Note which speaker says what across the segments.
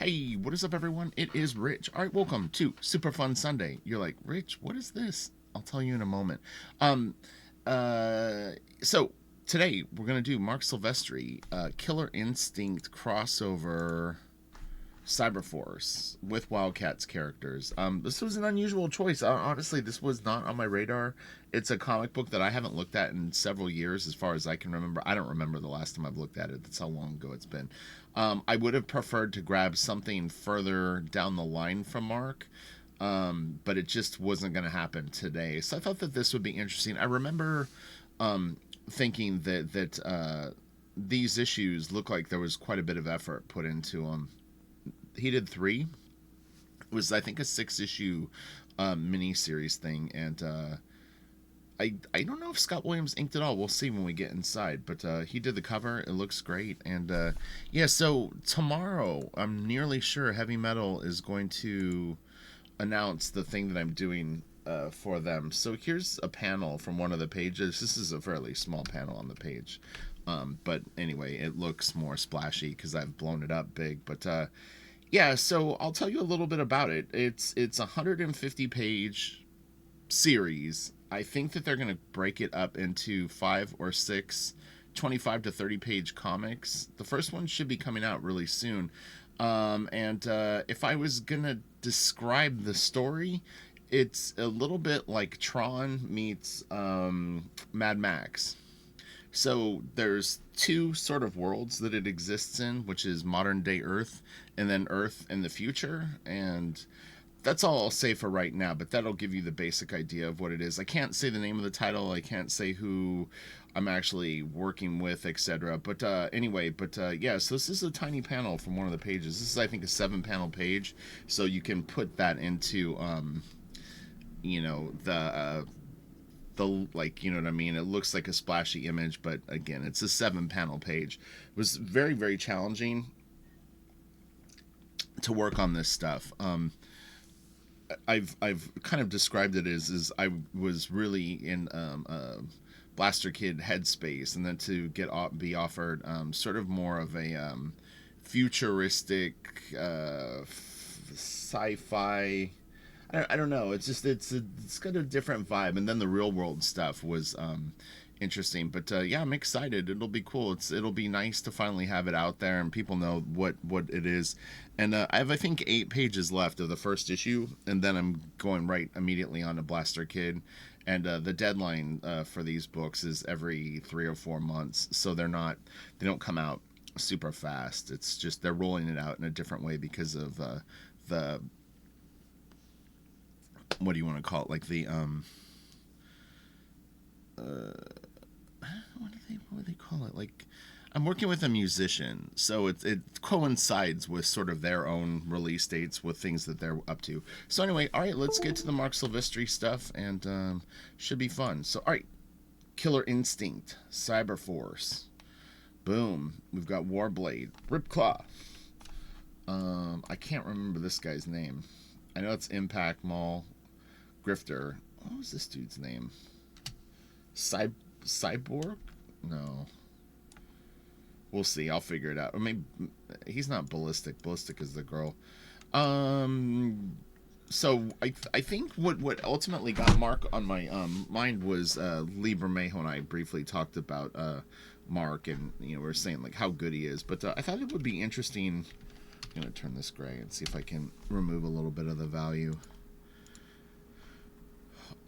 Speaker 1: Hey, what is up, everyone? It is Rich. All right, welcome to Super Fun Sunday. You're like, Rich, what is this? I'll tell you in a moment. Um, uh, so today we're gonna do Marc Silvestri, Killer Instinct crossover Cyberforce with Wildcats characters. This was an unusual choice. Honestly, this was not on my radar. It's a comic book that I haven't looked at in several years, as far as I can remember. I don't remember the last time I've looked at it. That's how long ago it's been. I would have preferred to grab something further down the line from Mark, but it just wasn't going to happen today. So I thought that this would be interesting. I remember thinking that these issues look like there was quite a bit of effort put into them. He did three. It was, I think, a 6 issue mini series thing, and I don't know if Scott Williams inked it all. We'll see when we get inside. But he did the cover. It looks great. And yeah, so tomorrow, I'm nearly sure Heavy Metal is going to announce the thing that I'm doing for them. So here's a panel from one of the pages. This is a fairly small panel on the page. But anyway, it looks more splashy because I've blown it up big. But yeah, so I'll tell you a little bit about it. It's a 150 page series. I think that they're going to break it up into 5 or 6 25 to 30 page comics. The first one should be coming out really soon. And if I was going to describe the story, it's a little bit like Tron meets Mad Max. So there's two sort of worlds that it exists in, which is modern day Earth and then Earth in the future. And that's all I'll say for right now, but that'll give you the basic idea of what it is. I can't say the name of the title. I can't say who I'm actually working with, etc. But anyway, yeah, so this is a tiny panel from one of the pages. This is, I think, a 7 panel page, so you can put that into, the like, you know what I mean? It looks like a splashy image, but again, it's a 7 panel page. It was very, very challenging to work on this stuff. I've kind of described it as I was really in Blaster Kid headspace, and then to be offered sort of more of a futuristic sci-fi. I don't know. It's just it's got a different vibe, and then the real world stuff was interesting. But yeah, I'm excited. It'll be cool. It'll be nice to finally have it out there and people know what it is. And I have, I think, 8 pages left of the first issue, and then I'm going right immediately on to Blaster Kid. And the deadline for these books is every 3 or 4 months, so they don't come out super fast. It's just they're rolling it out in a different way because of the, what do you want to call it, like the what do they call it? Like, I'm working with a musician, so it coincides with sort of their own release dates with things that they're up to. So anyway, all right, let's get to the Marc Silvestri stuff, and should be fun. So all right, Killer Instinct, Cyberforce, boom. We've got Warblade, Ripclaw. I can't remember this guy's name. I know it's Impact Mall, Grifter. What was this dude's name? Cyborg? No. We'll see. I'll figure it out. Or maybe he's not Ballistic. Ballistic is the girl. So I think what ultimately got Mark on my mind was Lee Bermejo and I briefly talked about Mark, and we were saying like how good he is. But I thought it would be interesting. I'm gonna turn this gray and see if I can remove a little bit of the value.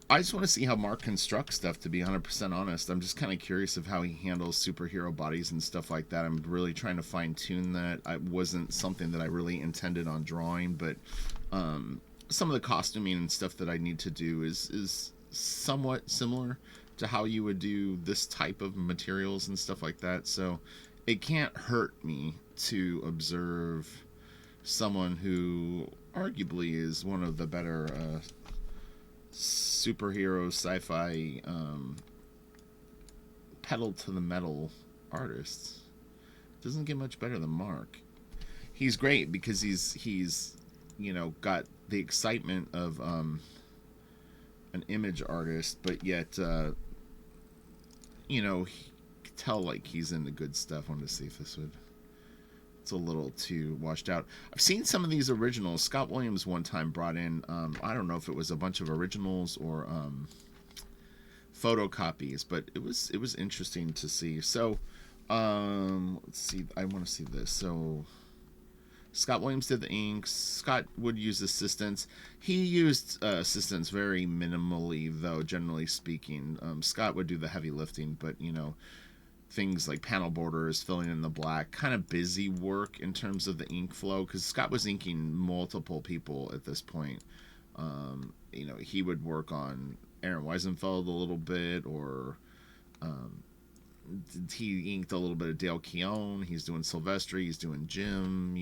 Speaker 1: I just want to see how Mark constructs stuff, to be 100% honest. I'm just kind of curious of how he handles superhero bodies and stuff like that. I'm really trying to fine-tune that. It wasn't something that I really intended on drawing, but some of the costuming and stuff that I need to do is somewhat similar to how you would do this type of materials and stuff like that. So it can't hurt me to observe someone who arguably is one of the better superhero sci-fi pedal to the metal artists. Doesn't get much better than Mark. He's great because he's got the excitement of an image artist, but yet he tell like he's into good stuff. I wanted to see if this would It's a little too washed out. I've seen some of these originals. Scott Williams one time brought in, I don't know if it was a bunch of originals or photocopies, but it was interesting to see. So, let's see. I want to see this. So, Scott Williams did the inks. Scott would use assistants. He used assistants very minimally, though, generally speaking. Scott would do the heavy lifting, but, things like panel borders, filling in the black, kind of busy work in terms of the ink flow, because Scott was inking multiple people at this point. He would work on Aaron Weisenfeld a little bit, or he inked a little bit of Dale Keown. He's doing Silvestri. He's doing Jim.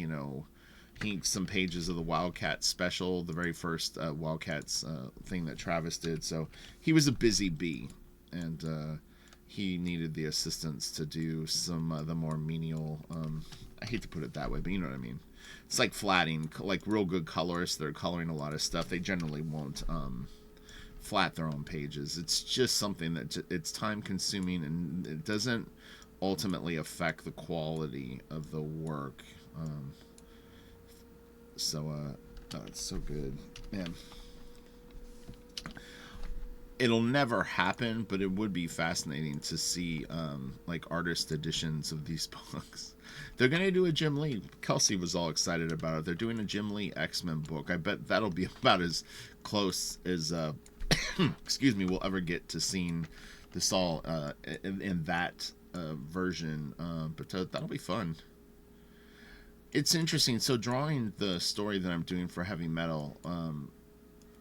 Speaker 1: He inked some pages of the Wildcats special, the very first Wildcats thing that Travis did. So he was a busy bee, and he needed the assistants to do some of the more menial. I hate to put it that way, but you know what I mean. It's like flatting, like real good colorists. They're coloring a lot of stuff. They generally won't flat their own pages. It's just something that it's time consuming, and it doesn't ultimately affect the quality of the work. Oh, it's so good, man. It'll never happen, but it would be fascinating to see like artist editions of these books. They're gonna do a Jim Lee. Kelsey was all excited about it. They're doing a Jim Lee X-Men book. I bet that'll be about as close as excuse me, we'll ever get to seeing this all in that version. But that'll be fun. It's interesting. So drawing the story that I'm doing for heavy metal,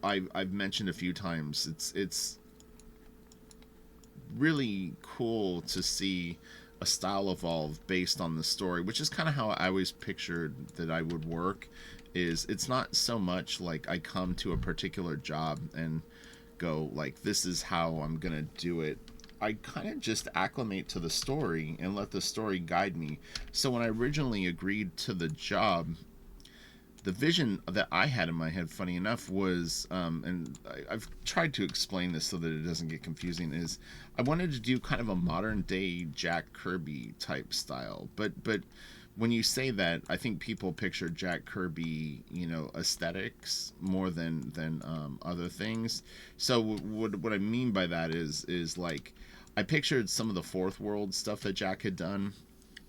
Speaker 1: I've mentioned a few times. It's really cool to see a style evolve based on the story, which is kind of how I always pictured that I would work. It's not so much like I come to a particular job and go like, this is how I'm gonna do it. I kind of just acclimate to the story and let the story guide me. So when I originally agreed to the job, the vision that I had in my head, funny enough, was, and I've tried to explain this so that it doesn't get confusing, is I wanted to do kind of a modern day Jack Kirby type style. But when you say that, I think people picture Jack Kirby, aesthetics more than other things. So what I mean by that is like, I pictured some of the Fourth World stuff that Jack had done,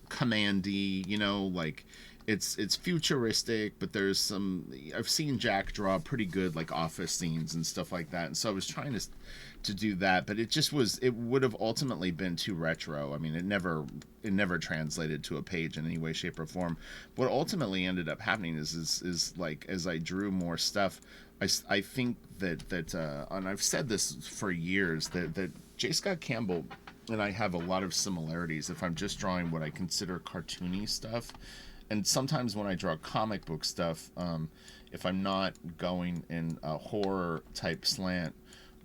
Speaker 1: Commandy, like it's futuristic, but there's some, I've seen Jack draw pretty good like office scenes and stuff like that, and so I was trying to do that, but it would have ultimately been too retro. I mean, it never translated to a page in any way, shape, or form. What ultimately ended up happening is like, as I drew more stuff, I think that and I've said this for years, that J. Scott Campbell and I have a lot of similarities if I'm just drawing what I consider cartoony stuff. And sometimes when I draw comic book stuff, if I'm not going in a horror type slant,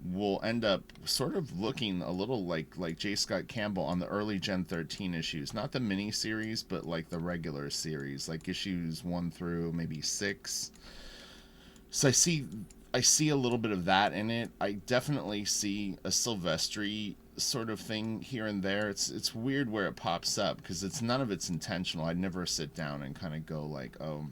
Speaker 1: we'll end up sort of looking a little like J. Scott Campbell on the early Gen 13 issues. Not the mini series, but like the regular series, like issues 1 through maybe 6. So I see a little bit of that in it. I definitely see a Silvestri sort of thing here and there. It's weird where it pops up, because none of it's intentional. I'd never sit down and kind of go like, oh,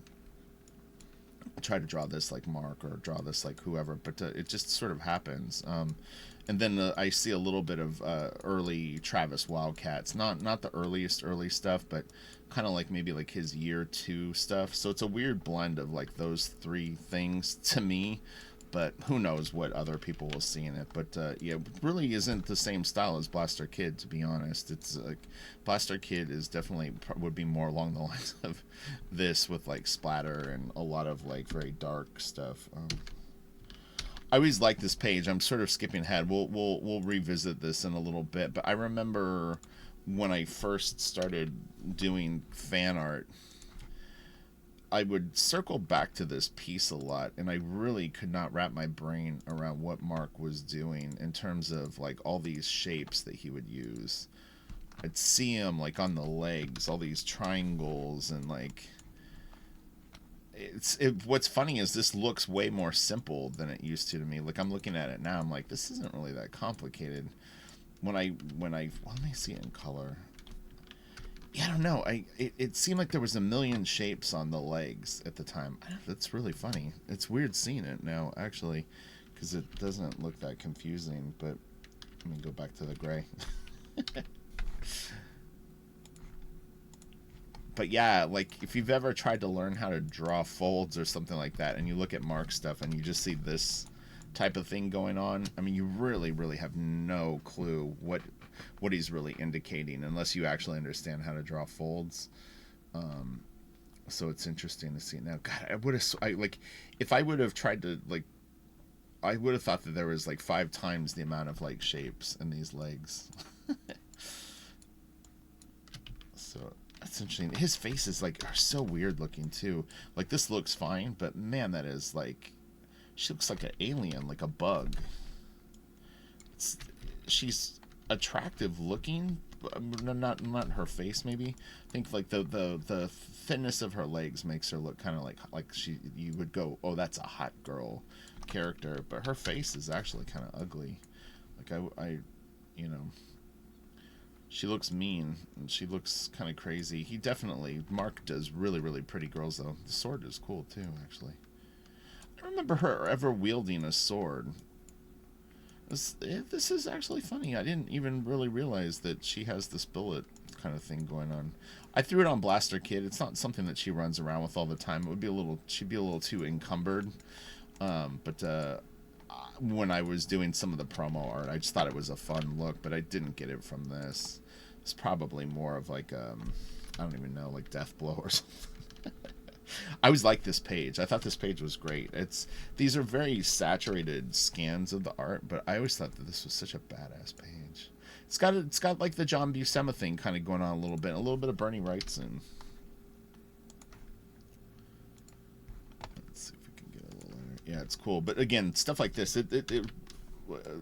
Speaker 1: I try to draw this like Mark or draw this like whoever, but it just sort of happens. And then I see a little bit of early Travis Wildcats, not the earliest early stuff, but kind of like maybe like his year 2 stuff. So it's a weird blend of like those 3 things to me. But who knows what other people will see in it. But yeah, it really isn't the same style as Blaster Kid, to be honest. It's like Blaster Kid is definitely would be more along the lines of this, with like splatter and a lot of like very dark stuff. I always like this page. I'm sort of skipping ahead. We'll revisit this in a little bit. But I remember when I first started doing fan art, I would circle back to this piece a lot, and I really could not wrap my brain around what Mark was doing in terms of like all these shapes that he would use. I'd see him like on the legs, all these triangles, and like what's funny is this looks way more simple than it used to me. Like, I'm looking at it now, I'm like, this isn't really that complicated. When I well, let me see it in color. Yeah, I don't know. It seemed like there was a million shapes on the legs at the time. That's really funny. It's weird seeing it now, actually, because it doesn't look that confusing. But let me go back to the gray. But yeah, like if you've ever tried to learn how to draw folds or something like that, and you look at Mark's stuff and you just see this type of thing going on, I mean, you really, really have no clue what he's really indicating unless you actually understand how to draw folds. Um, so it's interesting to see. Now, God, I like if I would have tried to like, I would have thought that there was like 5 times the amount of like shapes in these legs. So that's interesting. His faces like are so weird looking too. Like this looks fine, but man, that is like she looks like an alien, like a bug. It's, she's attractive looking, not her face maybe. I think like the thinness of her legs makes her look kind of like she you would go, oh, that's a hot girl character, but her face is actually kind of ugly. Like I you know, she looks mean and she looks kind of crazy. He definitely Mark does really really pretty girls though. The sword is cool too, actually. I don't remember her ever wielding a sword. This is actually funny. I didn't even really realize that she has this bullet kind of thing going on. I threw it on Blaster Kid. It's not something that she runs around with all the time. It would be a little. She'd be a little too encumbered. But when I was doing some of the promo art, I just thought it was a fun look. But I didn't get it from this. It's probably more of like I don't even know, like Death Blow or something. I always liked this page. I thought this page was great. These are very saturated scans of the art, but I always thought that this was such a badass page. It's got like the John Buscema thing kind of going on a little bit of Bernie Wrightson. Let's see if we can get a little later. Yeah, it's cool. But again, stuff like this,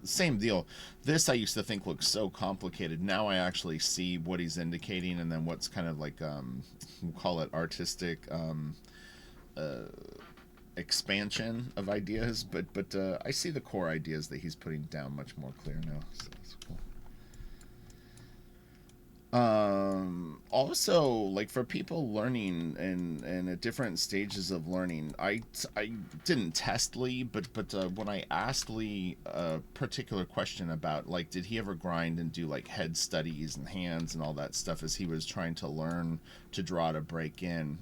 Speaker 1: same deal. This I used to think looked so complicated. Now I actually see what he's indicating, and then what's kind of like we'll call it artistic expansion of ideas. But I see the core ideas that he's putting down much more clear now. So that's cool. Also, like for people learning and at different stages of learning, I didn't test Lee, but when I asked Lee a particular question about like did he ever grind and do like head studies and hands and all that stuff as he was trying to learn to draw to break in,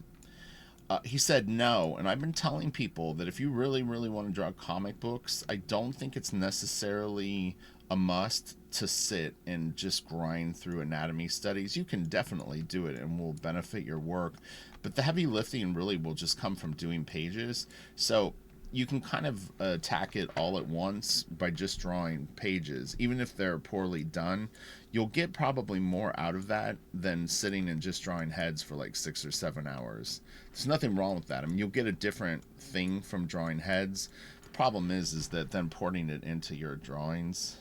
Speaker 1: he said no. And I've been telling people that if you really, really want to draw comic books, I don't think it's necessarily a must to sit and just grind through anatomy studies. You can definitely do it and will benefit your work. But the heavy lifting really will just come from doing pages. So you can kind of attack it all at once by just drawing pages. Even if they're poorly done, you'll get probably more out of that than sitting and just drawing heads for like 6 or 7 hours. There's nothing wrong with that. I mean, you'll get a different thing from drawing heads. The problem is that then porting it into your drawings.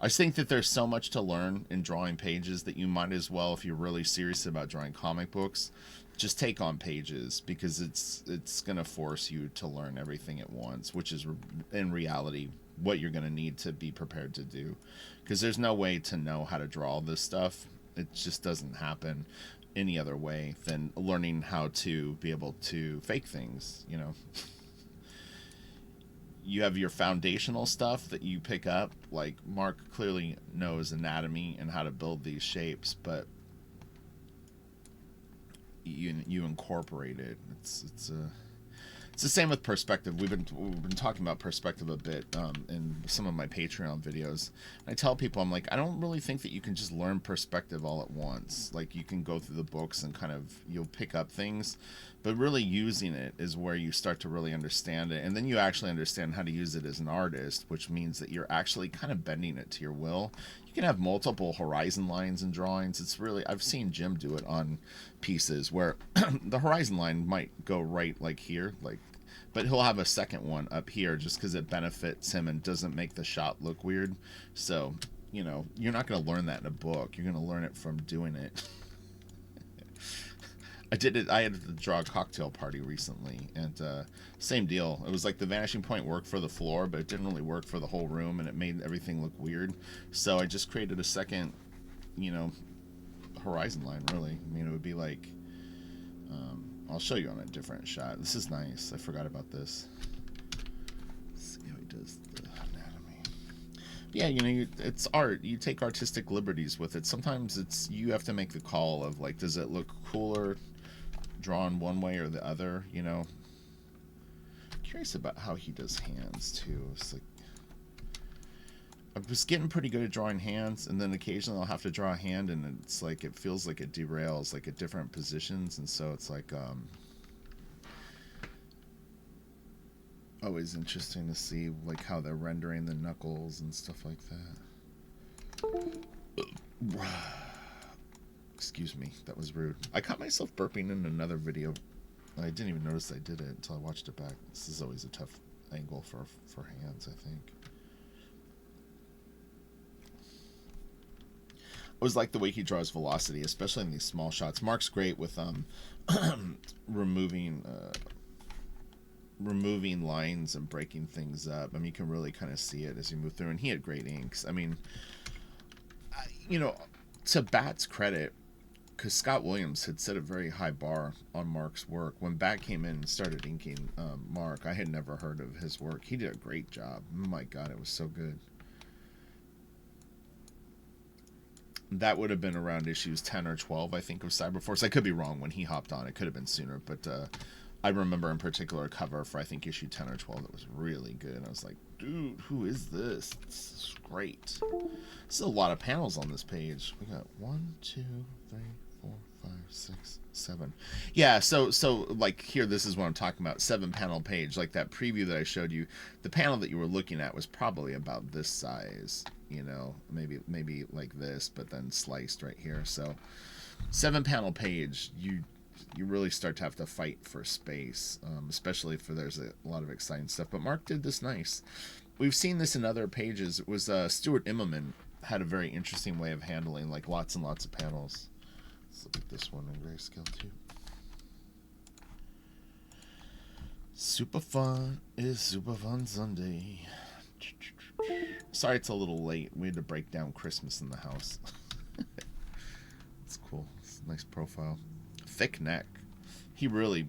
Speaker 1: I think that there's so much to learn in drawing pages that you might as well, if you're really serious about drawing comic books, just take on pages, because it's going to force you to learn everything at once, which is in reality what you're going to need to be prepared to do, because there's no way to know how to draw all this stuff. It just doesn't happen any other way than learning how to be able to fake things, you know. You have your foundational stuff that you pick up, like Mark clearly knows anatomy and how to build these shapes, but you incorporate it. It's the same with perspective. We've been talking about perspective a bit in some of my Patreon videos. I tell people, I'm like, I don't really think that you can just learn perspective all at once. Like you can go through the books and kind of you'll pick up things, but really using it is where you start to really understand it, and then you actually understand how to use it as an artist, which means that you're actually kind of bending it to your will. You can have multiple horizon lines in drawings. It's really, I've seen Jim do it on pieces where the horizon line might go right like here, like, but he'll have a second one up here just because it benefits him and doesn't make the shot look weird. So, you know, you're not going to learn that in a book. You're going to learn it from doing it. I had to draw a cocktail party recently, and same deal. It was like the vanishing point worked for the floor, but it didn't really work for the whole room, and it made everything look weird. So I just created a second, you know, horizon line, really. I mean, it would be like, I'll show you on a different shot. This is nice. I forgot about this. Let's see how he does the anatomy. Yeah, it's art. You take artistic liberties with it. Sometimes you have to make the call of, like, does it look cooler drawn one way or the other, Curious about how he does hands, too. It's like, I was getting pretty good at drawing hands, and then occasionally I'll have to draw a hand, and it's like it feels like it derails, like at different positions, and so it's like always interesting to see like how they're rendering the knuckles and stuff like that. Excuse me, that was rude. I caught myself burping in another video. I didn't even notice I did it until I watched it back. This is always a tough angle for hands, I think. I always like the way he draws velocity, especially in these small shots. Mark's great with removing lines and breaking things up. I mean, you can really kind of see it as you move through. And he had great inks. I mean, to Bat's credit, because Scott Williams had set a very high bar on Mark's work. When Bat came in and started inking Mark, I had never heard of his work. He did a great job. Oh my God, it was so good. That would have been around issues 10 or 12, I think, of Cyberforce. I could be wrong when he hopped on. It could have been sooner, but I remember in particular a cover for, I think, issue 10 or 12 that was really good. And I was like, dude, who is this? This is great. This is a lot of panels on this page. We got 1, 2, 3, 4, 5, 6, 7. Yeah, so like here, this is what I'm talking about. 7-panel page. Like that preview that I showed you, the panel that you were looking at was probably about this size. Maybe like this, but then sliced right here. So 7-panel page, you really start to have to fight for space, especially if there's a lot of exciting stuff. But Mark did this nice. We've seen this in other pages. It was Stuart Immelman had a very interesting way of handling like lots and lots of panels. Let's look at this one in grayscale too. Super fun is Super Fun Sunday. Sorry it's a little late. We had to break down Christmas in the house. It's cool. It's a nice profile. Thick neck. He really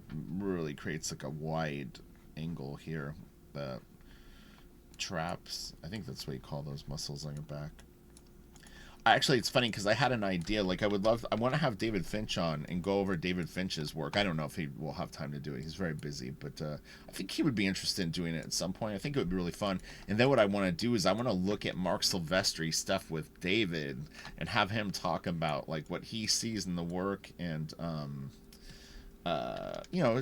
Speaker 1: creates like a wide angle here. The traps. I think that's what you call those muscles on your back. Actually, it's funny because I had an idea. Like, I want to have David Finch on and go over David Finch's work. I don't know if he will have time to do it. He's very busy, but I think he would be interested in doing it at some point. I think it would be really fun. And then what I want to do is I want to look at Marc Silvestri stuff with David and have him talk about like what he sees in the work and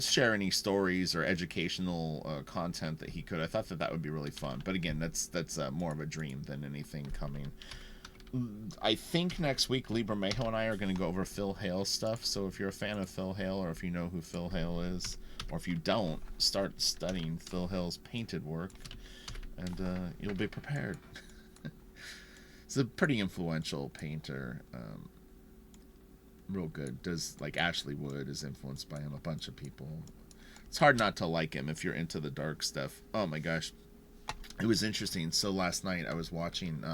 Speaker 1: share any stories or educational content that he could. I thought that would be really fun. But again, that's more of a dream than anything coming. I think next week Libra Mayho and I are going to go over Phil Hale stuff. So if you're a fan of Phil Hale, or if you know who Phil Hale is, or if you don't, start studying Phil Hale's painted work, and you'll be prepared. He's a pretty influential painter. Real good. Does like Ashley Wood is influenced by him. A bunch of people. It's hard not to like him if you're into the dark stuff. Oh my gosh, it was interesting. So last night I was watching.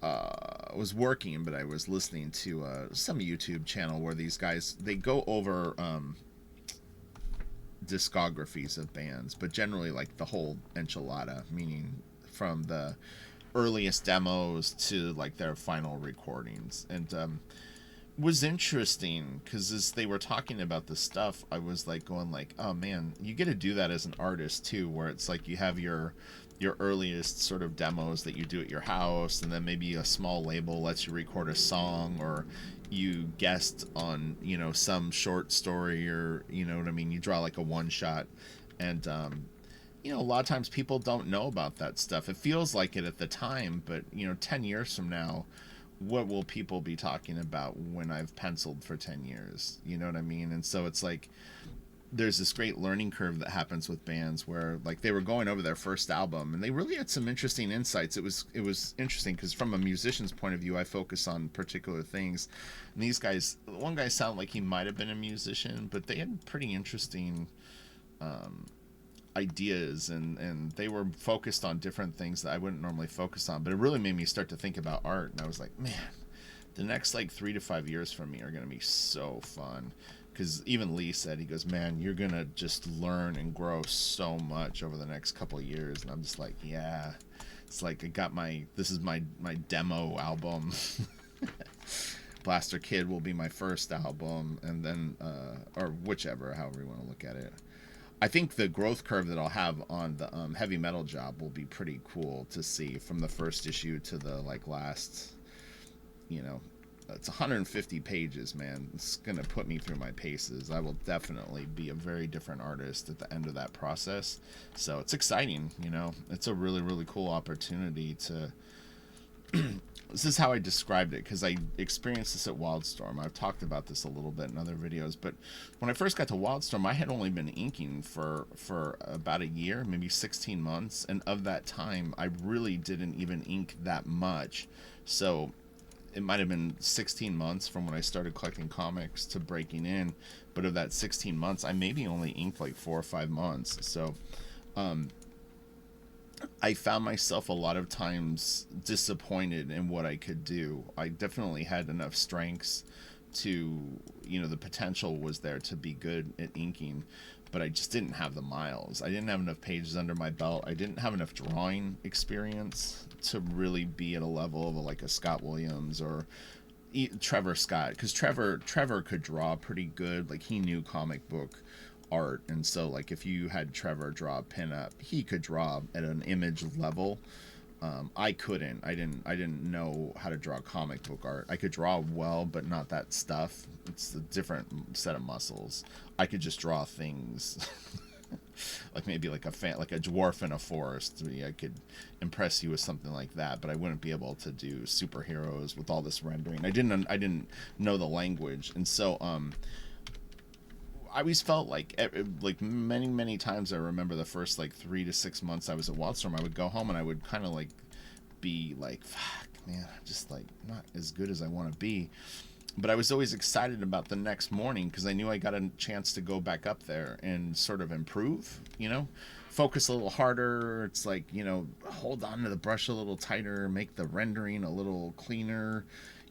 Speaker 1: I was working, but I was listening to some YouTube channel where these guys, they go over discographies of bands, but generally like the whole enchilada, meaning from the earliest demos to like their final recordings. And was interesting because as they were talking about the stuff, I was like going like, oh man, you get to do that as an artist too, where it's like you have your earliest sort of demos that you do at your house, and then maybe a small label lets you record a song, or you guest on some short story, or what I mean, you draw like a one shot, and a lot of times people don't know about that stuff. It feels like it at the time, but 10 years from now, what will people be talking about when I've penciled for 10 years? You know what I mean? And so it's like there's this great learning curve that happens with bands where like they were going over their first album and they really had some interesting insights. It was interesting because from a musician's point of view, I focus on particular things. And these guys, one guy sounded like he might have been a musician, but they had pretty interesting ideas, and they were focused on different things that I wouldn't normally focus on. But it really made me start to think about art, and I was like, man, The next like 3 to 5 years for me are gonna be so fun, because even Lee said, he goes, man, you're gonna just learn and grow so much over the next couple of years. And I'm just like, yeah. It's like I got this is my demo album. Blaster Kid will be my first album, and then or whichever, however you want to look at it. I think the growth curve that I'll have on the heavy metal job will be pretty cool to see, from the first issue to the like last, you know, it's 150 pages, man. It's gonna put me through my paces. I will definitely be a very different artist at the end of that process. So it's exciting, you know. It's a really, really cool opportunity to. This is how I described it, because I experienced this at Wildstorm. I've talked about this a little bit in other videos, but when I first got to Wildstorm, I had only been inking for about a year, maybe 16 months, and of that time, I really didn't even ink that much. So it might have been 16 months from when I started collecting comics to breaking in, but of that 16 months, I maybe only inked like 4 or 5 months. So I found myself a lot of times disappointed in what I could do. I definitely had enough strengths to, you know, the potential was there to be good at inking, but I just didn't have the miles. I didn't have enough pages under my belt. I didn't have enough drawing experience to really be at a level of like a Scott Williams or Trevor Scott, because Trevor could draw pretty good. Like, he knew comic book art, and so like if you had Trevor draw a pinup, he could draw at an image level. I couldn't. I didn't know how to draw comic book art. I could draw well, but not that stuff. It's a different set of muscles. I could just draw things. Like maybe like like a dwarf in a forest. I could impress you with something like that, but I wouldn't be able to do superheroes with all this rendering. I didn't know the language, and so I always felt like many times I remember the first like 3 to 6 months I was at Wildstorm, I would go home and I would kind of like be like, fuck, man, I'm just like not as good as I want to be. But I was always excited about the next morning, because I knew I got a chance to go back up there and sort of improve, you know, focus a little harder. It's like, you know, hold on to the brush a little tighter, make the rendering a little cleaner,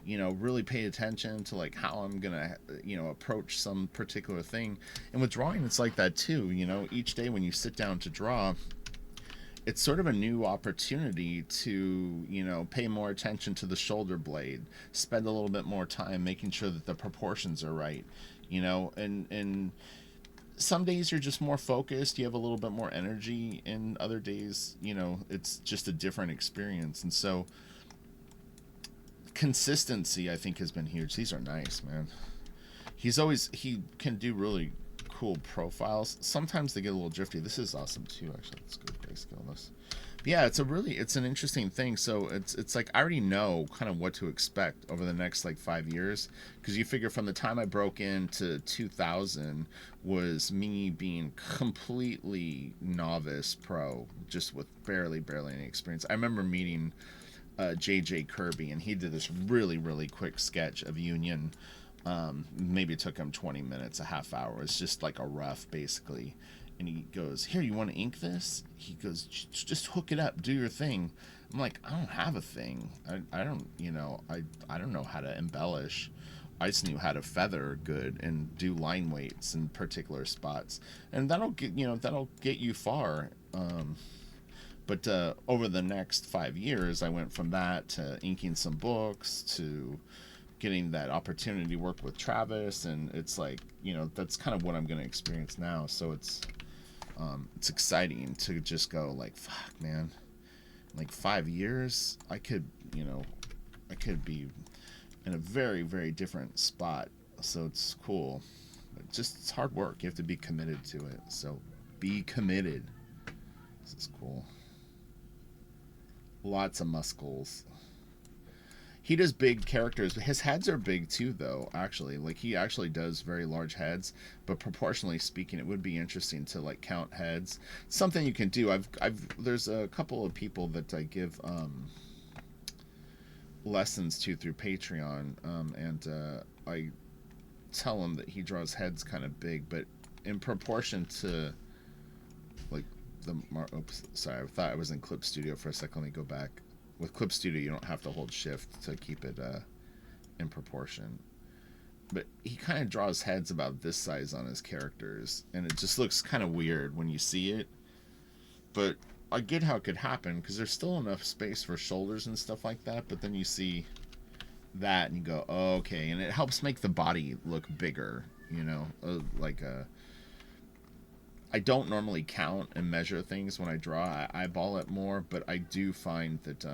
Speaker 1: you know, really pay attention to like how I'm gonna, you know, approach some particular thing. And with drawing, it's like that too. You know, each day when you sit down to draw, it's sort of a new opportunity to, you know, pay more attention to the shoulder blade, spend a little bit more time making sure that the proportions are right, you know, and some days you're just more focused, you have a little bit more energy, and other days, you know, it's just a different experience. And so consistency, I think, has been huge. These are nice, man. He can do really cool profiles. Sometimes they get a little drifty. This is awesome too, actually. Let's go grayscale this. But yeah, it's an interesting thing. So it's like I already know kind of what to expect over the next like 5 years, because you figure from the time I broke into 2000 was me being completely novice pro, just with barely any experience. I remember meeting JJ Kirby, and he did this really quick sketch of Union. Maybe it took him 20 minutes, a half hour. It's just like a rough, basically. And he goes, here, you want to ink this? He goes, just hook it up, do your thing. I'm like, I don't have a thing. I don't, you know, I don't know how to embellish. I just knew how to feather good and do line weights in particular spots, and that'll get you far. But over the next 5 years, I went from that to inking some books to getting that opportunity to work with Travis, and it's like, you know, that's kind of what I'm going to experience now. So it's exciting to just go like, fuck, man, like 5 years, I could be in a very different spot. So it's cool. It's hard work. You have to be committed to it. So be committed. This is cool. Lots of muscles. He does big characters. His heads are big too, though, actually. Like, he actually does very large heads, but proportionally speaking, it would be interesting to like count heads. Something you can do. There's a couple of people that I give lessons to through Patreon, and I tell him that he draws heads kind of big, but in proportion to like oops, sorry, I thought I was in Clip Studio for a second. Let me go back. With Clip Studio, you don't have to hold shift to keep it in proportion. But he kind of draws heads about this size on his characters, and it just looks kind of weird when you see it. But I get how it could happen because there's still enough space for shoulders and stuff like that. But then you see that and you go, oh, okay, and it helps make the body look bigger. You know, like a. I don't normally count and measure things when I draw. I eyeball it more, but I do find that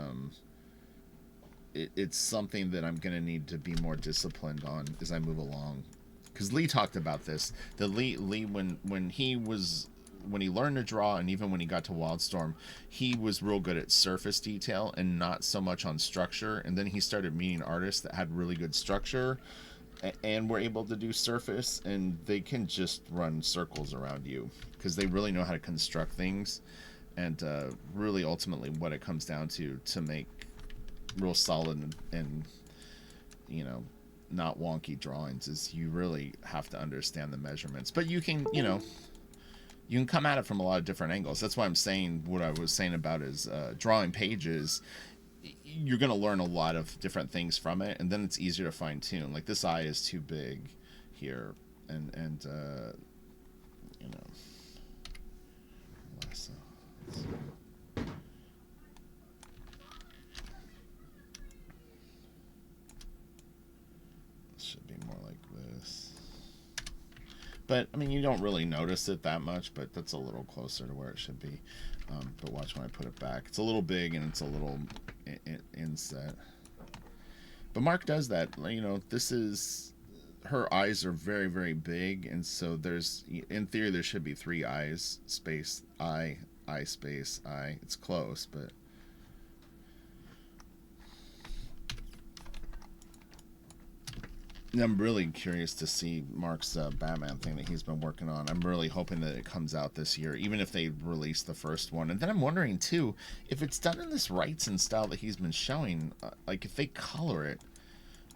Speaker 1: it's something that I'm gonna need to be more disciplined on as I move along. Because Lee talked about this. The Lee when he learned to draw, and even when he got to Wildstorm, he was real good at surface detail and not so much on structure. And then he started meeting artists that had really good structure and were able to do surface, and they can just run circles around you because they really know how to construct things. And really, ultimately, what it comes down to make real solid and you know, not wonky drawings is you really have to understand the measurements. But you can, you can come at it from a lot of different angles. That's why I'm saying what I was saying about is drawing pages. You're going to learn a lot of different things from it, and then it's easier to fine tune. Like this eye is too big here, and you know, less. Should be more like this. But I mean, you don't really notice it that much, but that's a little closer to where it should be. But watch when I put it back. It's a little big and it's a little inset. But Mark does that. You know, this is, her eyes are very, very big, and so there's, in theory, there should be 3 eyes, space, eye, space, eye. It's close, but I'm really curious to see Mark's Batman thing that he's been working on. I'm really hoping that it comes out this year, even if they release the first one. And then I'm wondering, too, if it's done in this Wrightson style that he's been showing, like if they color it,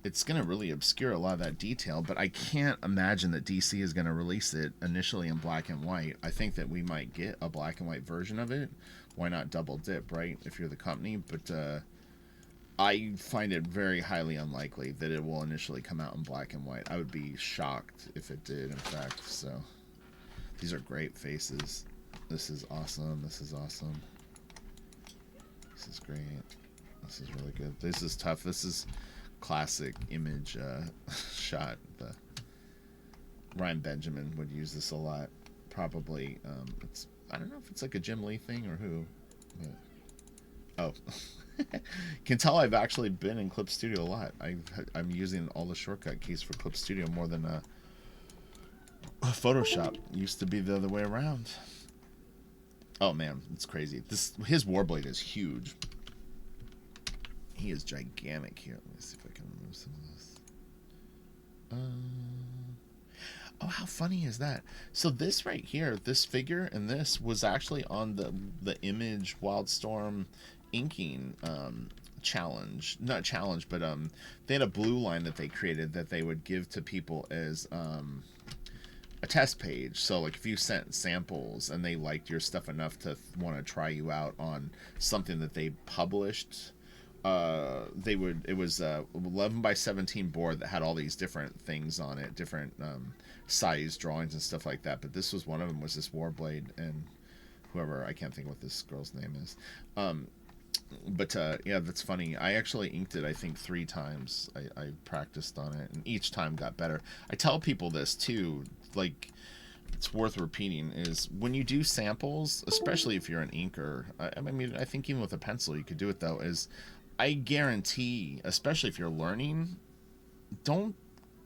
Speaker 1: it's going to really obscure a lot of that detail. But I can't imagine that DC is going to release it initially in black and white. I think that we might get a black and white version of it. Why not double dip, right, if you're the company? But I find it very highly unlikely that it will initially come out in black and white. I would be shocked if it did, in fact. So these are great faces. This is awesome. This is awesome. This is great. This is really good. This is tough. This is classic Image shot. The Ryan Benjamin would use this a lot. Probably. It's, I don't know if it's like a Jim Lee thing or who. But, oh. Can tell I've actually been in Clip Studio a lot. I'm using all the shortcut keys for Clip Studio more than Photoshop. Used to be the other way around. Oh man, it's crazy. His Warblade is huge. He is gigantic here. Let me see if I can remove some of this. Oh, how funny is that? So this right here, this figure and this was actually on the Image Wildstorm inking challenge, not challenge, but they had a blue line that they created that they would give to people as a test page. So like if you sent samples and they liked your stuff enough to want to try you out on something that they published, they would, it was 11 by 17 board that had all these different things on it, different size drawings and stuff like that. But this was one of them, was this Warblade, and whoever, I can't think what this girl's name is. But yeah, that's funny. I actually inked it, I think, 3 times. I practiced on it, and each time got better. I tell people this too, like, it's worth repeating, is when you do samples, especially if you're an inker, I mean, I think even with a pencil you could do it though, is I guarantee, especially if you're learning, don't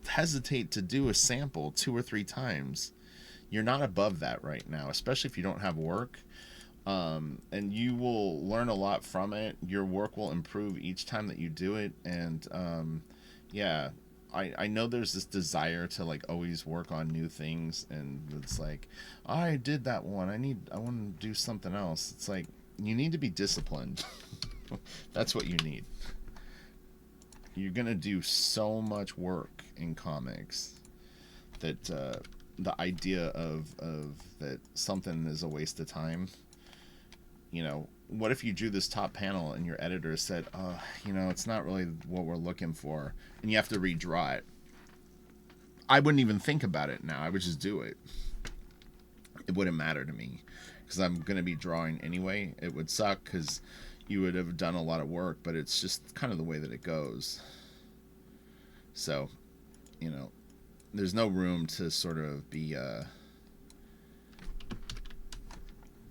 Speaker 1: hesitate to do a sample 2 or 3 times. You're not above that right now, especially if you don't have work. And you will learn a lot from it. Your work will improve each time that you do it. And yeah, I know there's this desire to like always work on new things, and it's like, I did that one, I want to do something else. It's like, you need to be disciplined. That's what you need. You're gonna do so much work in comics that the idea of that something is a waste of time, you know, what if you drew this top panel and your editor said, it's not really what we're looking for, and you have to redraw it? I wouldn't even think about it now. I would just do it. It wouldn't matter to me because I'm going to be drawing anyway. It would suck because you would have done a lot of work, but it's just kind of the way that it goes. So, there's no room to sort of be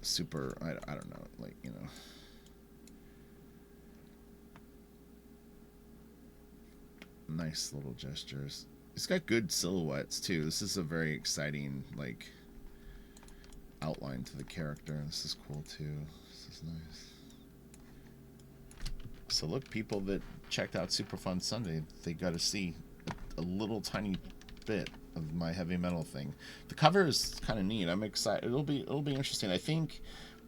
Speaker 1: super, I don't know, like, nice little gestures. It's got good silhouettes too. This is a very exciting, like, outline to the character. This is cool too. This is nice. So look, people that checked out Super Fun Sunday, they got to see a little tiny bit of my heavy metal thing. The cover is kind of neat. I'm excited. It'll be interesting. I think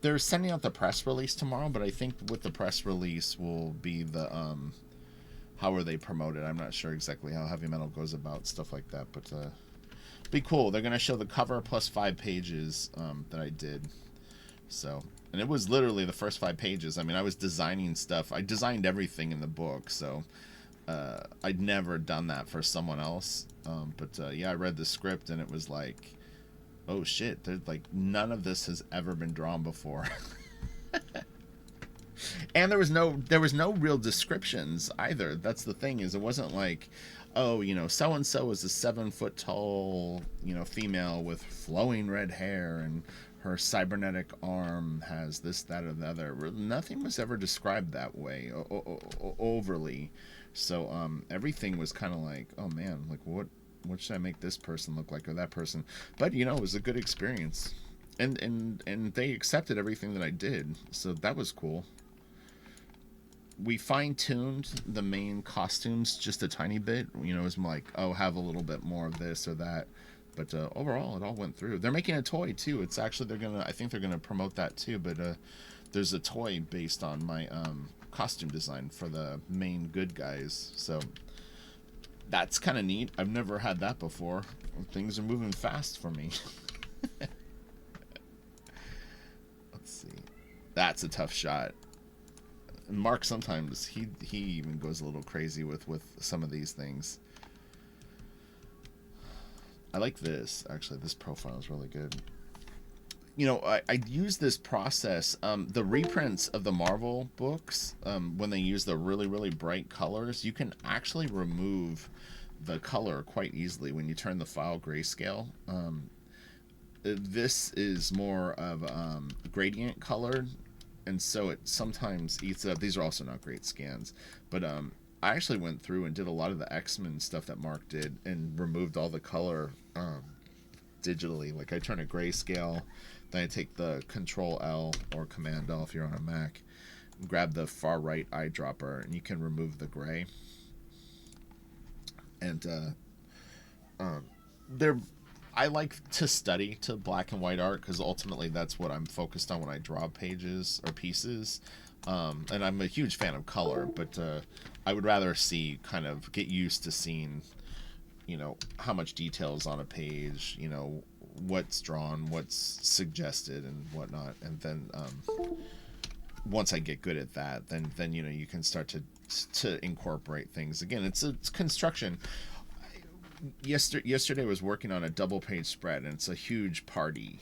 Speaker 1: they're sending out the press release tomorrow, but I think with the press release will be the how are they promoted. I'm not sure exactly how heavy metal goes about stuff like that, but be cool. They're gonna show the cover plus 5 pages that I did. So, and it was literally the first 5 pages. I mean, I was designing stuff. I designed everything in the book, so I'd never done that for someone else. But yeah, I read the script and it was like, oh shit, there's like none of this has ever been drawn before. And there was no real descriptions either. That's the thing, is it wasn't like, oh, so and so is a 7-foot tall, female with flowing red hair and her cybernetic arm has this, that, or the other. Nothing was ever described that way overly. So everything was kind of like, oh man, like what should I make this person look like, or that person? But it was a good experience, and they accepted everything that I did, so that was cool. We fine-tuned the main costumes just a tiny bit. It was like, oh, have a little bit more of this or that. But overall, it all went through. They're making a toy, too. It's actually, I think they're going to promote that, too. But there's a toy based on my costume design for the main good guys. So that's kind of neat. I've never had that before. Things are moving fast for me. Let's see. That's a tough shot. Mark sometimes he even goes a little crazy with some of these things. I like this, actually. This profile is really good. I use this process. The reprints of the Marvel books, when they use the really, really bright colors, you can actually remove the color quite easily when you turn the file grayscale. This is more of gradient colored, and so it sometimes eats up. These are also not great scans, but I actually went through and did a lot of the X-Men stuff that Mark did and removed all the color digitally. Like I turn a grayscale, then I take the Control L or Command L if you're on a Mac, grab the far right eyedropper, and you can remove the gray. And I like to study to black and white art because ultimately that's what I'm focused on when I draw pages or pieces. And I'm a huge fan of color, but I would rather kind of get used to seeing, how much detail is on a page, what's drawn, what's suggested, and whatnot. And then once I get good at that, then you can start to incorporate things. Again, it's construction. Yesterday I was working on a double page spread, and it's a huge party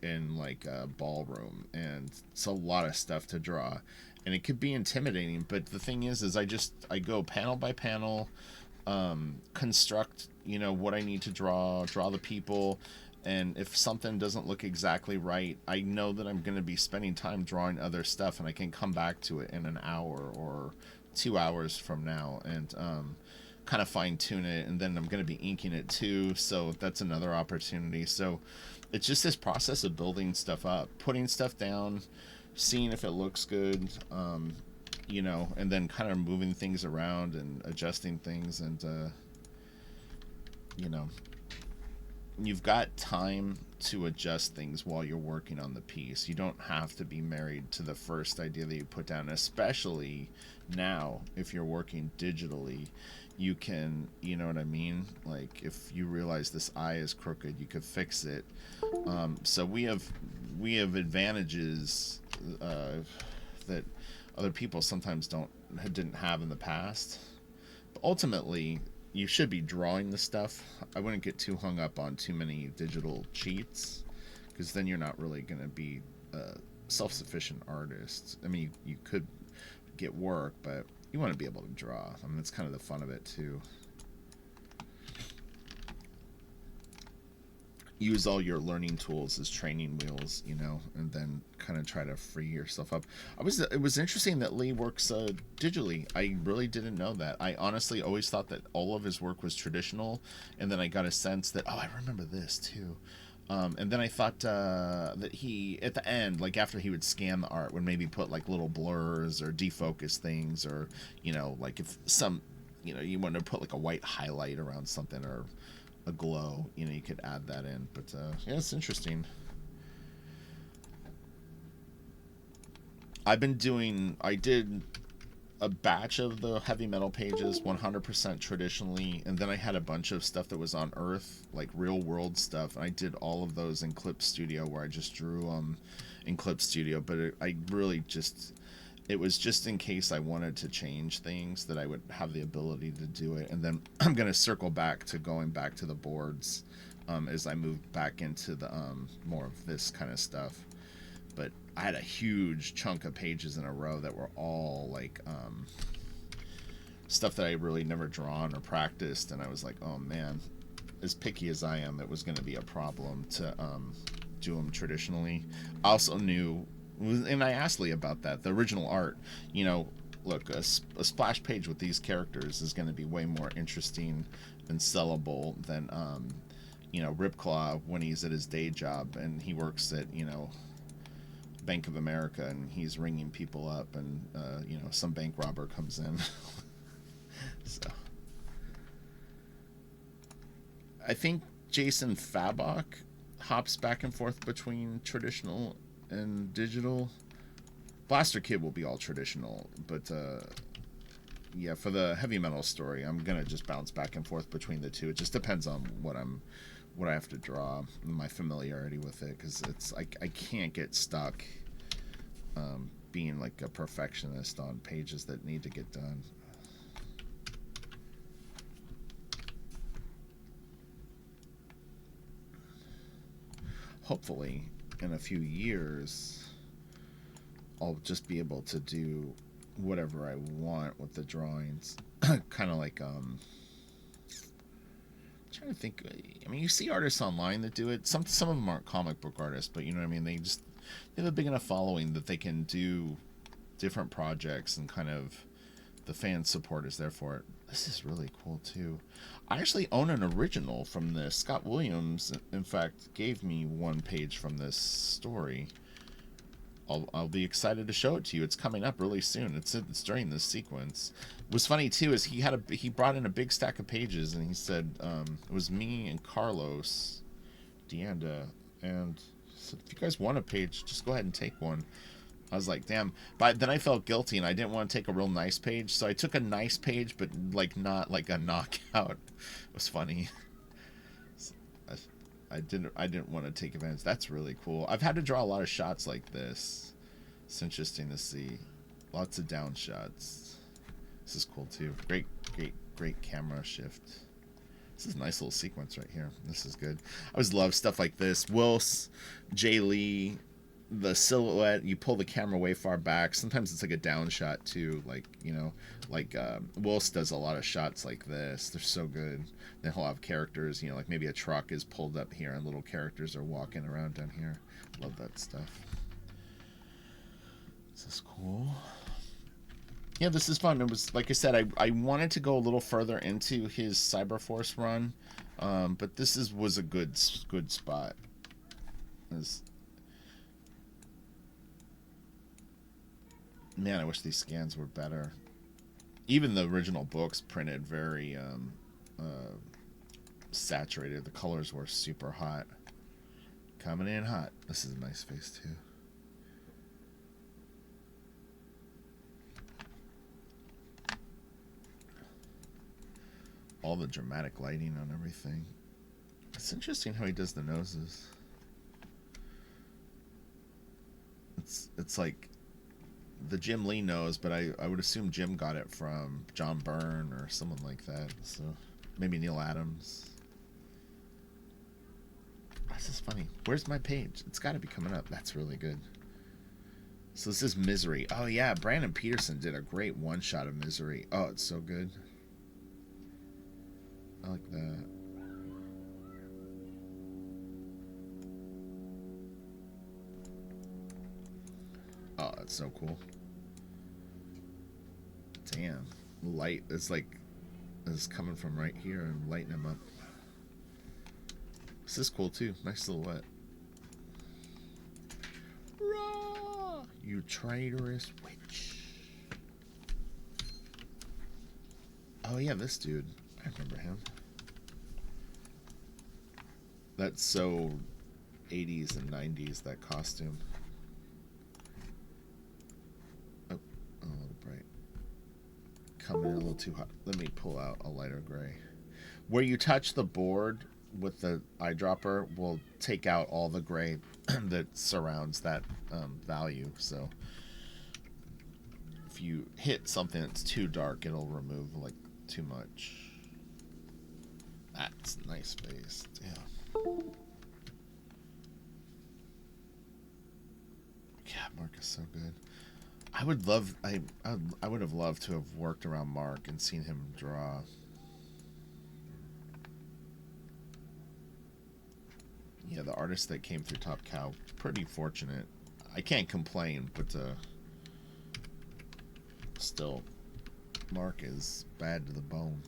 Speaker 1: in like a ballroom, and it's a lot of stuff to draw, and it could be intimidating. But the thing is I go panel by panel, construct what I need to draw the people, and if something doesn't look exactly right, I know that I'm going to be spending time drawing other stuff, and I can come back to it in an hour or 2 hours from now and kind of fine tune it, and then I'm going to be inking it too, so that's another opportunity. So it's just this process of building stuff up, putting stuff down, seeing if it looks good, and then kind of moving things around and adjusting things, and you've got time to adjust things while you're working on the piece. You don't have to be married to the first idea that you put down, especially now if you're working digitally. You can, you know what I mean? Like if you realize this eye is crooked, you could fix it. So we have advantages that other people sometimes didn't have in the past. But ultimately, you should be drawing the stuff. I wouldn't get too hung up on too many digital cheats, because then you're not really going to be a self-sufficient artist. I mean, you could get work, but you want to be able to draw. I mean, that's kind of the fun of it too. Use all your learning tools as training wheels, and then kind of try to free yourself up. It was interesting that Lee works digitally. I really didn't know that. I honestly always thought that all of his work was traditional, and then I got a sense that, oh, I remember this too. And then I thought that he, at the end, like after he would scan the art, would maybe put like little blurs or defocus things, or like if you want to put like a white highlight around something, or a glow, you could add that in. But yeah, it's interesting. I did a batch of the heavy metal pages 100% traditionally, and then I had a bunch of stuff that was on Earth, like real world stuff, and I did all of those in Clip Studio, where I just drew in Clip Studio. But it was just in case I wanted to change things, that I would have the ability to do it. And then I'm going to circle back to going back to the boards as I move back into the more of this kind of stuff. But I had a huge chunk of pages in a row that were all like stuff that I really never drawn or practiced, and I was like, oh man, as picky as I am, it was going to be a problem to do them traditionally. I also knew, and I asked Lee about that, the original art, look, a splash page with these characters is going to be way more interesting and sellable than Ripclaw when he's at his day job and he works at Bank of America, and he's ringing people up, and some bank robber comes in. So I think Jason Fabok hops back and forth between traditional and digital. Blaster Kid will be all traditional, but yeah, for the heavy metal story, I'm gonna just bounce back and forth between the two. It just depends on what I have to draw, my familiarity with it, because it's like I can't get stuck being like a perfectionist on pages that need to get done. Hopefully, in a few years, I'll just be able to do whatever I want with the drawings. Kind of like trying to think. I mean, you see artists online that do it. Some of them aren't comic book artists, but you know what I mean. They have a big enough following that they can do different projects, and kind of the fan support is there for it. This is really cool too. I actually own an original from this. Scott Williams, in fact, gave me one page from this story. I'll be excited to show it to you. It's coming up really soon. It's during this sequence. What's funny too is he brought in a big stack of pages, and he said it was me and Carlos Deanda, and he said, if you guys want a page, just go ahead and take one. I was like, damn. But then I felt guilty, and I didn't want to take a real nice page, so I took a nice page, but like not like a knockout. It was funny. I didn't want to take advantage. That's really cool. I've had to draw a lot of shots like this. It's interesting to see. Lots of down shots. This is cool too. Great camera shift. This is a nice little sequence right here. This is good. I always love stuff like this. Wills, Jay Lee, the silhouette, you pull the camera way far back. Sometimes it's like a down shot too, like Wills does a lot of shots like this. They're so good. Then he'll have characters, like maybe a truck is pulled up here and little characters are walking around down here. Love that stuff. This is cool. Yeah, this is fun. It was, like I said, I wanted to go a little further into his Cyberforce run, but this was a good spot. Man, I wish these scans were better. Even the original books printed very saturated. The colors were super hot. Coming in hot. This is a nice face too. All the dramatic lighting on everything. It's interesting how he does the noses. It's like the Jim Lee knows, but I would assume Jim got it from John Byrne or someone like that. So maybe Neil Adams. This is funny. Where's my page? It's got to be coming up. That's really good. So this is Misery. Oh yeah, Brandon Peterson did a great one shot of Misery. Oh, it's so good. I like that. Oh, that's so cool. Damn. Light. It's like it's coming from right here and lighting him up. This is cool too. Nice silhouette. Rah! You traitorous witch. Oh yeah, this dude. I remember him. That's so 80s and 90s, that costume. Oh, a little bright. Coming in a little too hot. Let me pull out a lighter gray. Where you touch the board with the eyedropper will take out all the gray that surrounds that value. So if you hit something that's too dark, it'll remove like too much. That's nice face. Yeah. Yeah, Mark is so good. I would have loved to have worked around Mark and seen him draw. Yeah, the artist that came through Top Cow, pretty fortunate. I can't complain, but still, Mark is bad to the bone.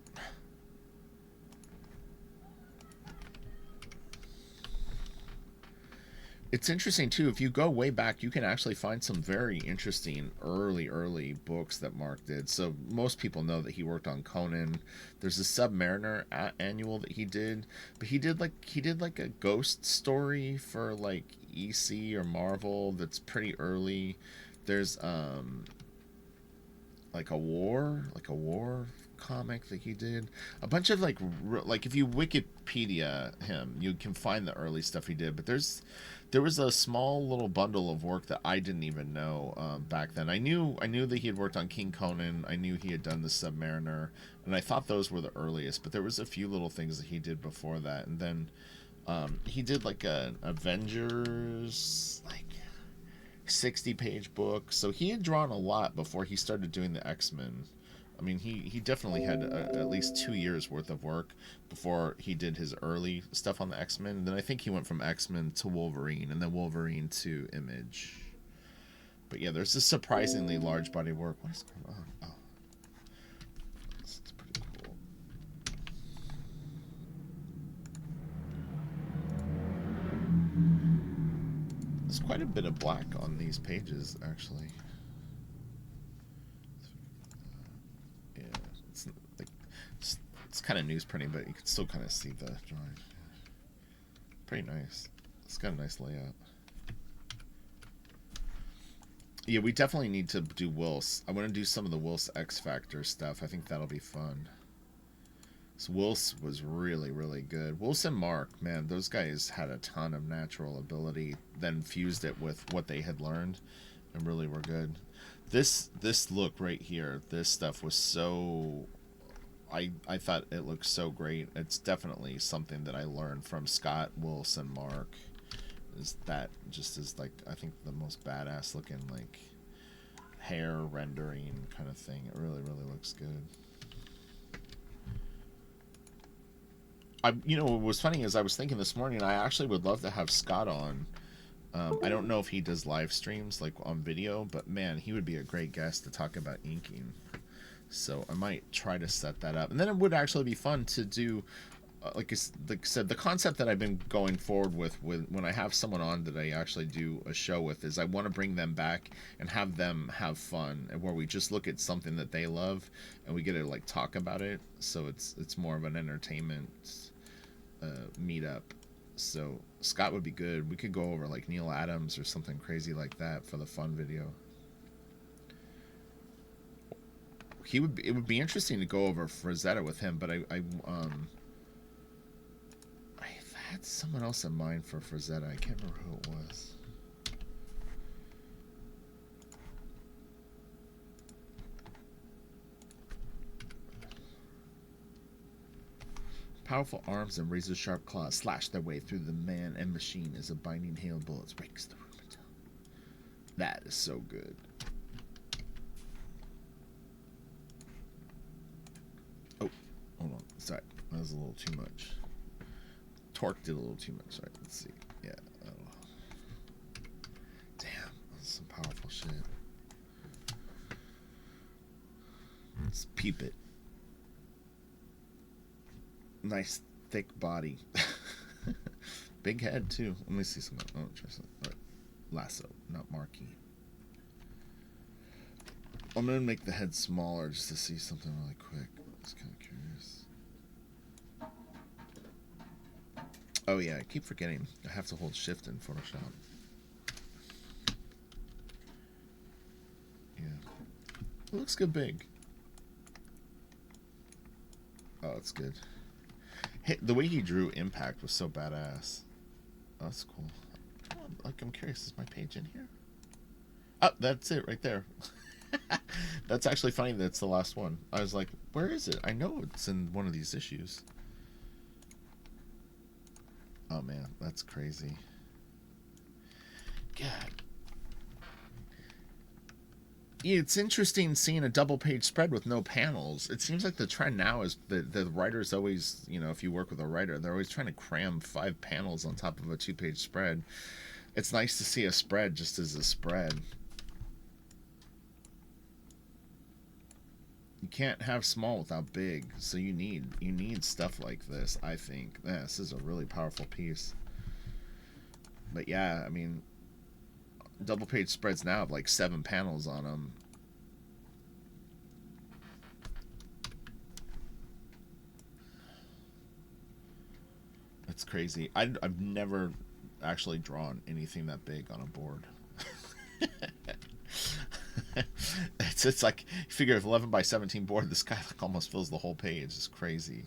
Speaker 1: It's interesting too, if you go way back, you can actually find some very interesting early books that Mark did. So most people know that he worked on Conan. There's a Submariner annual that he did, but he did like a ghost story for like EC or Marvel that's pretty early. There's like a war comic that he did. A bunch of like if you Wikipedia him, you can find the early stuff he did. But there was a small little bundle of work that I didn't even know back then. I knew that he had worked on King Conan. I knew he had done the Submariner, and I thought those were the earliest. But there was a few little things that he did before that, and then he did like an Avengers 60-page book. So he had drawn a lot before he started doing the X-Men. I mean, he definitely had at least 2 years worth of work before he did his early stuff on the X-Men. And then I think he went from X-Men to Wolverine, and then Wolverine to Image. But yeah, there's a surprisingly large body of work. What is going on? Oh, it's pretty cool. There's quite a bit of black on these pages, actually. It's kind of newsprinting, but you can still kind of see the drawing. Pretty nice. It's got a nice layout. Yeah, we definitely need to do Wills. I want to do some of the Wills X Factor stuff. I think that'll be fun. So Wills was really, really good. Wills and Mark, man, those guys had a ton of natural ability, then fused it with what they had learned, and really were good. This look right here, this stuff was so... I thought it looked so great. It's definitely something that I learned from Scott, Wilson, Mark. Is that just is like, I think the most badass looking like hair rendering kind of thing. It really, really looks good. What was funny is I was thinking this morning, I actually would love to have Scott on. I don't know if he does live streams like on video, but man, he would be a great guest to talk about inking. So I might try to set that up. And then it would actually be fun to do, like I said, the concept that I've been going forward with when I have someone on that I actually do a show with is I want to bring them back and have them have fun, and where we just look at something that they love and we get to like talk about it. So it's more of an entertainment meetup. So Scott would be good. We could go over like Neil Adams or something crazy like that for the fun video. It would be interesting to go over Frazetta with him, but I had someone else in mind for Frazetta. I can't remember who it was. Powerful arms and razor sharp claws slash their way through the man and machine as a binding hail of bullets breaks the room into. That is so good. Oh, hold on. Sorry. That was a little too much. Torque did a little too much. Right, let's see. Yeah. Damn, that's some powerful shit. Let's peep it. Nice thick body. Big head too. Let me see something. Oh, interesting. Right. Lasso, not Marky. I'm gonna make the head smaller just to see something really quick. Just kind of curious. Oh yeah, I keep forgetting. I have to hold shift in Photoshop. Yeah. It looks good big. Oh, it's good. Hey, the way he drew Impact was so badass. Oh, that's cool. Like, I'm curious, is my page in here? Oh, that's it right there. That's actually funny that it's the last one. I was like, where is it? I know it's in one of these issues. Oh man, that's crazy. God. Yeah, it's interesting seeing a double page spread with no panels. It seems like the trend now is the writers always, you know, if you work with a writer, they're always trying to cram 5 panels on top of a 2-page spread. It's nice to see a spread just as a spread. You can't have small without big, so you need stuff like this, I think. Yeah, this is a really powerful piece. But yeah, I mean, double page spreads now have like 7 panels on them. It's crazy. I've never actually drawn anything that big on a board. It's like, you figure if 11 by 17 board, this guy like almost fills the whole page. It's crazy.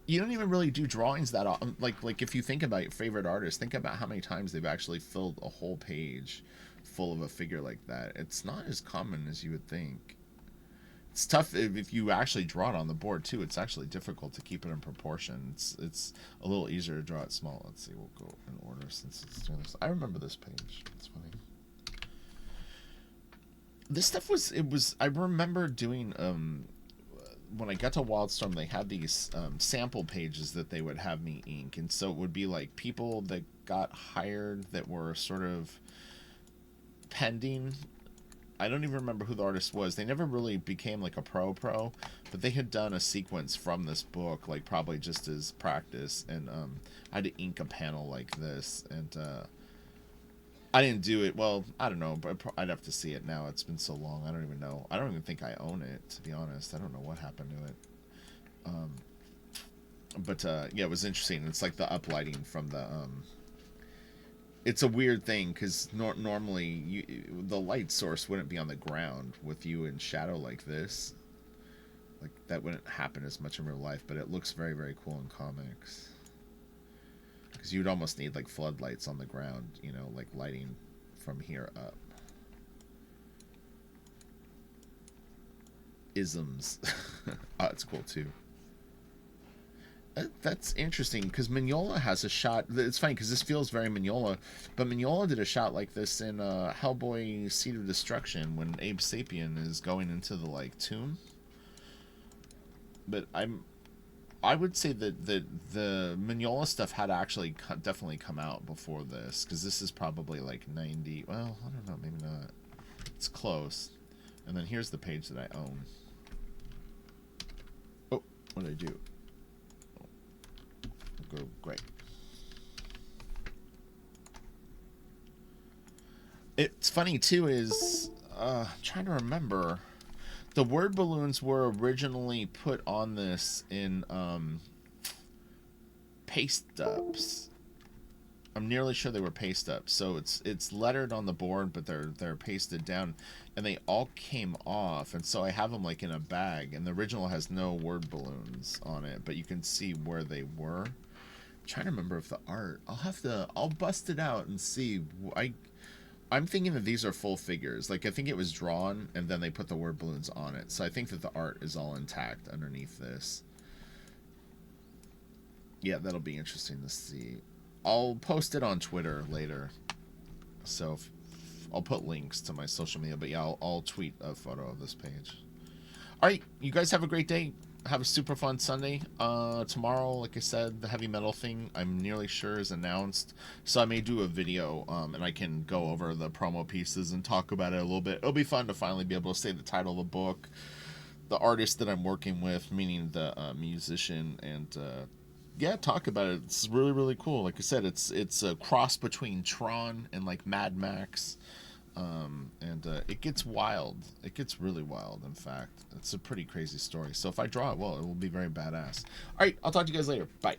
Speaker 1: You don't even really do drawings that often. Like if you think about your favorite artists, think about how many times they've actually filled a whole page full of a figure like that. It's not as common as you would think. It's tough if you actually draw it on the board too. It's actually difficult to keep it in proportion. It's a little easier to draw it small. Let's see, we'll go in order since it's doing this. I remember this page. It's funny. This stuff was I remember doing when I got to Wildstorm, they had these sample pages that they would have me ink, and so it would be like people that got hired that were sort of pending. I don't even remember who the artist was. They never really became like a pro, but they had done a sequence from this book, like probably just as practice, and I had to ink a panel like this, and I didn't do it. Well, I don't know, but I'd have to see it now. It's been so long. I don't even know. I don't even think I own it, to be honest. I don't know what happened to it. But yeah, it was interesting. It's like the uplighting from the it's a weird thing because normally the light source wouldn't be on the ground with you in shadow like this. Like that wouldn't happen as much in real life, but it looks very, very cool in comics. Because you'd almost need like floodlights on the ground, you know, like lighting from here up. Isms. Oh, it's cool too. That's interesting because Mignola has a shot. It's funny because this feels very Mignola, but Mignola did a shot like this in Hellboy: Seed of Destruction when Abe Sapien is going into the like tomb. But I would say that the Mignola stuff had actually definitely come out before this because this is probably like 90. Well, I don't know, maybe not. It's close. And then here's the page that I own. Oh, what did I do? Go great. It's funny too is I'm trying to remember, the word balloons were originally put on this in paste ups. I'm nearly sure they were paste ups. So it's lettered on the board, but they're pasted down, and they all came off. And so I have them like in a bag. And the original has no word balloons on it, but you can see where they were. I'm trying to remember if the art. I'll bust it out and see. I'm thinking that these are full figures. Like I think it was drawn and then they put the word balloons on it. So I think that the art is all intact underneath this. Yeah, that'll be interesting to see. I'll post it on Twitter later. So I'll put links to my social media. But yeah, I'll tweet a photo of this page. All right, you guys have a great day. Have a super fun Sunday. Tomorrow, like I said, the heavy metal thing I'm nearly sure is announced, so I may do a video, and I can go over the promo pieces and talk about it a little bit. It'll be fun to finally be able to say the title of the book, the artist that I'm working with, meaning the musician, and yeah, talk about it. It's really really cool. Like I said, it's a cross between Tron and like Mad Max. And it gets wild. It gets really wild, in fact. It's a pretty crazy story. So if I draw it well, it will be very badass. All right, I'll talk to you guys later. Bye.